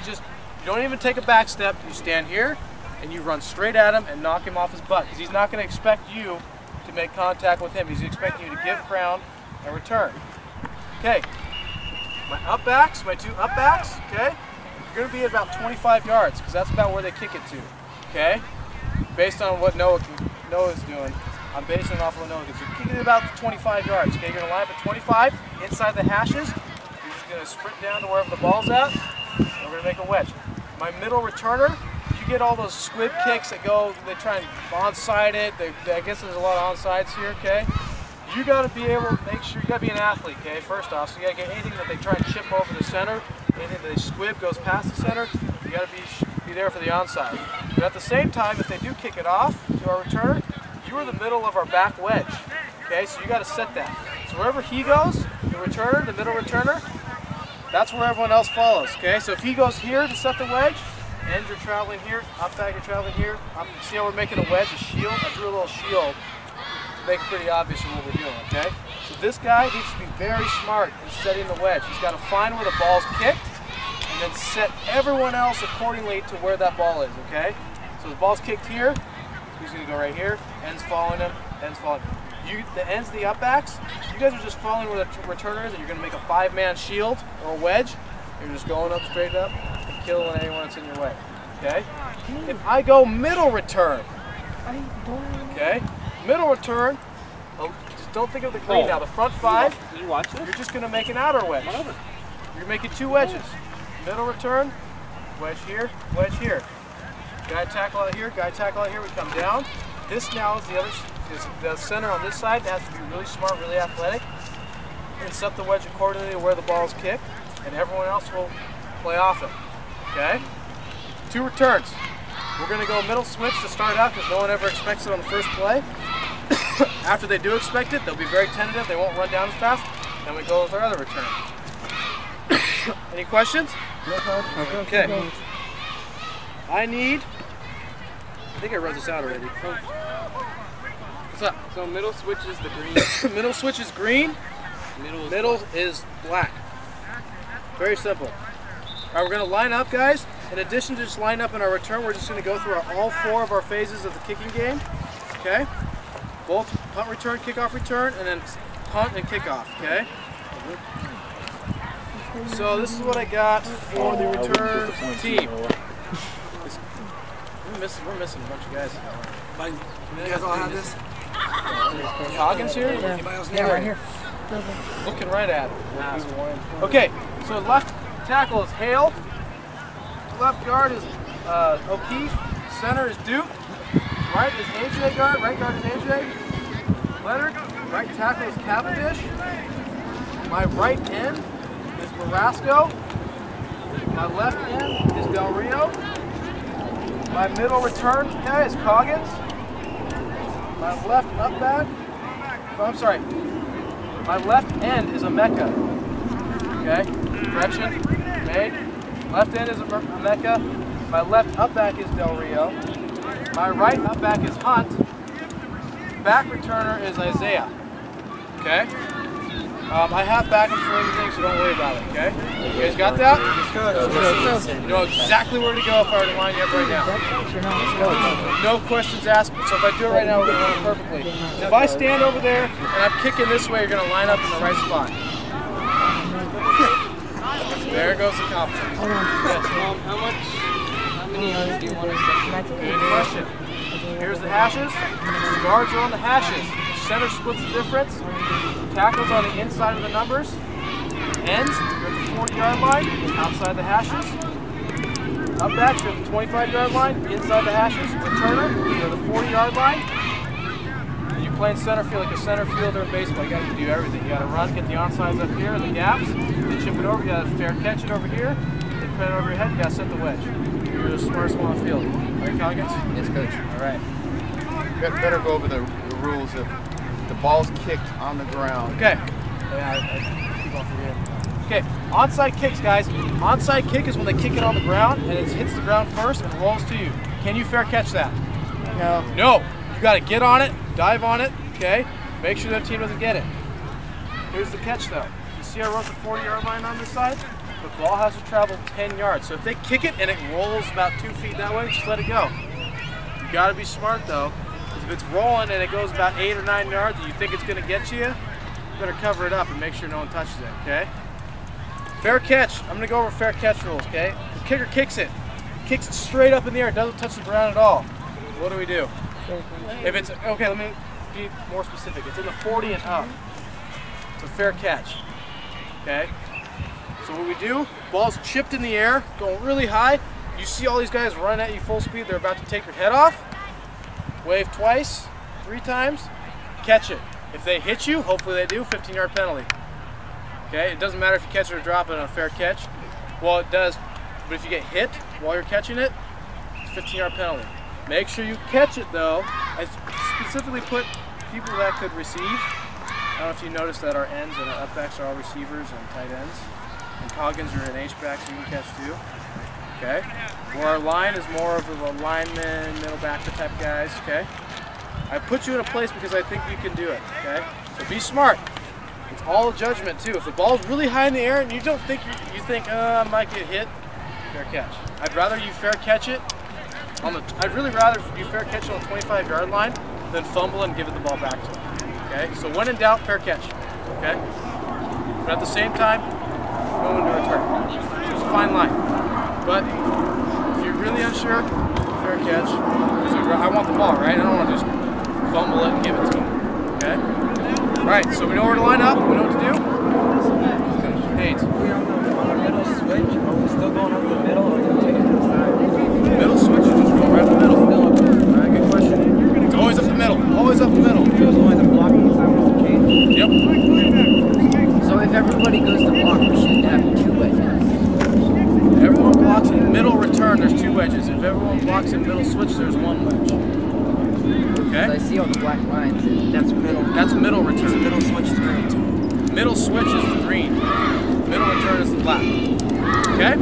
you don't even take a back step. You stand here and you run straight at him and knock him off his butt, because he's not going to expect you to make contact with him. He's expecting you to give ground and return. Okay, my upbacks, my two upbacks, okay, you're going to be at about 25 yards, because that's about where they kick it to, okay? Based on what Noah's doing, I'm basing it off of what Noah gets. You're kicking it about 25 yards, okay? You're going to line up at 25 inside the hashes. You're just going to sprint down to wherever the ball's at, and we're going to make a wedge. My middle returner, you get all those squib kicks that go, they try and onside it. I guess there's a lot of onsides here, okay? You got to be able to make sure, you got to be an athlete, okay, first off. So you got to get anything that they try and chip over the center, anything that they squib goes past the center, you got to be there for the onside. But at the same time, if they do kick it off to our returner, you are the middle of our back wedge, okay? So you got to set that. So wherever he goes, the returner, the middle returner, that's where everyone else follows, okay? So if he goes here to set the wedge, and you're traveling here, up back, you're traveling here, see how we're making a wedge, a shield? I drew a little shield to make it pretty obvious what we're doing, okay? So this guy needs to be very smart in setting the wedge. He's got to find where the ball's kicked, and then set everyone else accordingly to where that ball is, okay? So the ball's kicked here, he's going to go right here, ends following him, ends following him. The ends of the upbacks, you guys are just following where the returner is, and you're going to make a 5-man shield or a wedge. You're just going up straight up and killing anyone that's in your way, okay? If I go middle return, okay? Middle return, just don't think of the green now. The front 5, you're just going to make an outer wedge. You're making 2 wedges. Middle return, wedge here, wedge here. Guy tackle out here, guy tackle out here, we come down. This now is the center on this side. That has to be really smart, really athletic, and set the wedge accordingly to where the ball is kicked, and everyone else will play off it, okay? 2 returns. We're going to go middle switch to start out, because no one ever expects it on the first play. After they do expect it, they'll be very tentative, they won't run down as fast, and we go with our other return. Any questions? Okay. I think I wrote this out already. What's up? So middle switch is the green. Middle switch is green. Middle is black. Very simple. All right, we're going to line up, guys. In addition to just line up in our return, we're just going to go through all 4 of our phases of the kicking game. Okay? Both punt return, kickoff return, and then punt and kickoff. Okay? So this is what I got for the return team. We're missing a bunch of guys. You guys all have this? Coggins here? Anybody else need right here. Looking right at it. Okay, so left tackle is Hale. Left guard is O'Keefe. Center is Duke. Right is AJ guard. Right guard is AJ. Leonard. Right tackle is Cavendish. My right end is Marasco. My left end is Del Rio. My middle return guy is Coggins. My left up back. Oh, I'm sorry. My left end is Emeka. Okay? Correction. Made. Left end is Emeka. My left up back is Del Rio. My right up back is Hunt. Back returner is Isaiah. Okay? I have backups for everything, so don't worry about it, okay? You guys got that? You know exactly where to go if I were to line you up right now. No questions asked, so if I do it right now, we're going to run it perfectly. If I stand over there and I'm kicking this way, you're going to line up in the right spot. There goes the confidence. Yes. How many yards do you want us to? Good question. Here's the hashes. Guards are on the hashes. Center splits the difference. Tackles on the inside of the numbers. Ends, you're at the 40-yard line, outside the hashes. Up back, you're at the 25-yard line, inside the hashes. Returner, you're at the 40-yard line. And you're playing center field like a center fielder in baseball. You got to do everything. You got to run, get the onsides up here, the gaps. Then chip it over. You got to fair catch it over here. Then put it over your head. You got to set the wedge. You're the smartest one on the field. Right, Coggins? Yes, coach. All right. You better go over the rules of the ball's kicked on the ground. Okay. Yeah, I keep on forgetting. Okay, onside kicks, guys. Onside kick is when they kick it on the ground and it hits the ground first and rolls to you. Can you fair catch that? No. No. You got to get on it, dive on it, okay? Make sure that team doesn't get it. Here's the catch, though. You see I wrote the 40-yard line on this side? The ball has to travel 10 yards. So if they kick it and it rolls about 2 feet that way, just let it go. You gotta be smart though, because if it's rolling and it goes about 8 or 9 yards and you think it's gonna get you, you better cover it up and make sure no one touches it, okay? Fair catch. I'm gonna go over fair catch rules, okay? The kicker kicks it straight up in the air, doesn't touch the ground at all. What do we do? If it's, okay, let me be more specific. It's in the 40 and up. It's a fair catch, okay? So what we do, ball's chipped in the air, going really high. You see all these guys running at you full speed, they're about to take your head off. Wave twice, 3 times, catch it. If they hit you, hopefully they do, 15-yard penalty. Okay, it doesn't matter if you catch it or drop it on a fair catch. Well, it does, but if you get hit while you're catching it, it's a 15-yard penalty. Make sure you catch it though. I specifically put people that could receive. I don't know if you noticed that our ends and our upbacks are all receivers and tight ends. And Coggins are an H-back, so you can catch too. Okay? Where our line is more of a lineman, middle backer type guys, okay? I put you in a place because I think you can do it, okay? So be smart. It's all a judgment too. If the ball's really high in the air and you don't think, you think, I might get hit, fair catch. I'd rather you fair catch it I'd really rather you fair catch it on the 25-yard line than fumble and give it the ball back to him. Okay? So when in doubt, fair catch. Okay? But at the same time, no one to return. So it's a fine line. But if you're really unsure, fair catch. I want the ball, right? I don't want to just fumble it and give it to him. Okay? Alright, so we know where to line up, we know what to do. Haynes. We're on the middle switch. Are we still going over the middle or are we taking to the side? Middle switch is just going right up the middle. Alright, good question. It's always up the middle. Always up the middle. So as long as I'm blocking the side with the change? Yep. So if everybody goes to block, we should have 2 wedges. Everyone blocks in middle return, there's 2 wedges. If everyone blocks in middle switch, there's 1 wedge. I Okay? see all the black lines. And That's middle. That's middle return. Middle switch is green. Middle switch is the green. Middle return is the black. Okay?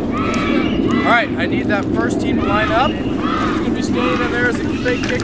Alright, I need that first team to line up. It's going to be standing there as a fake kick.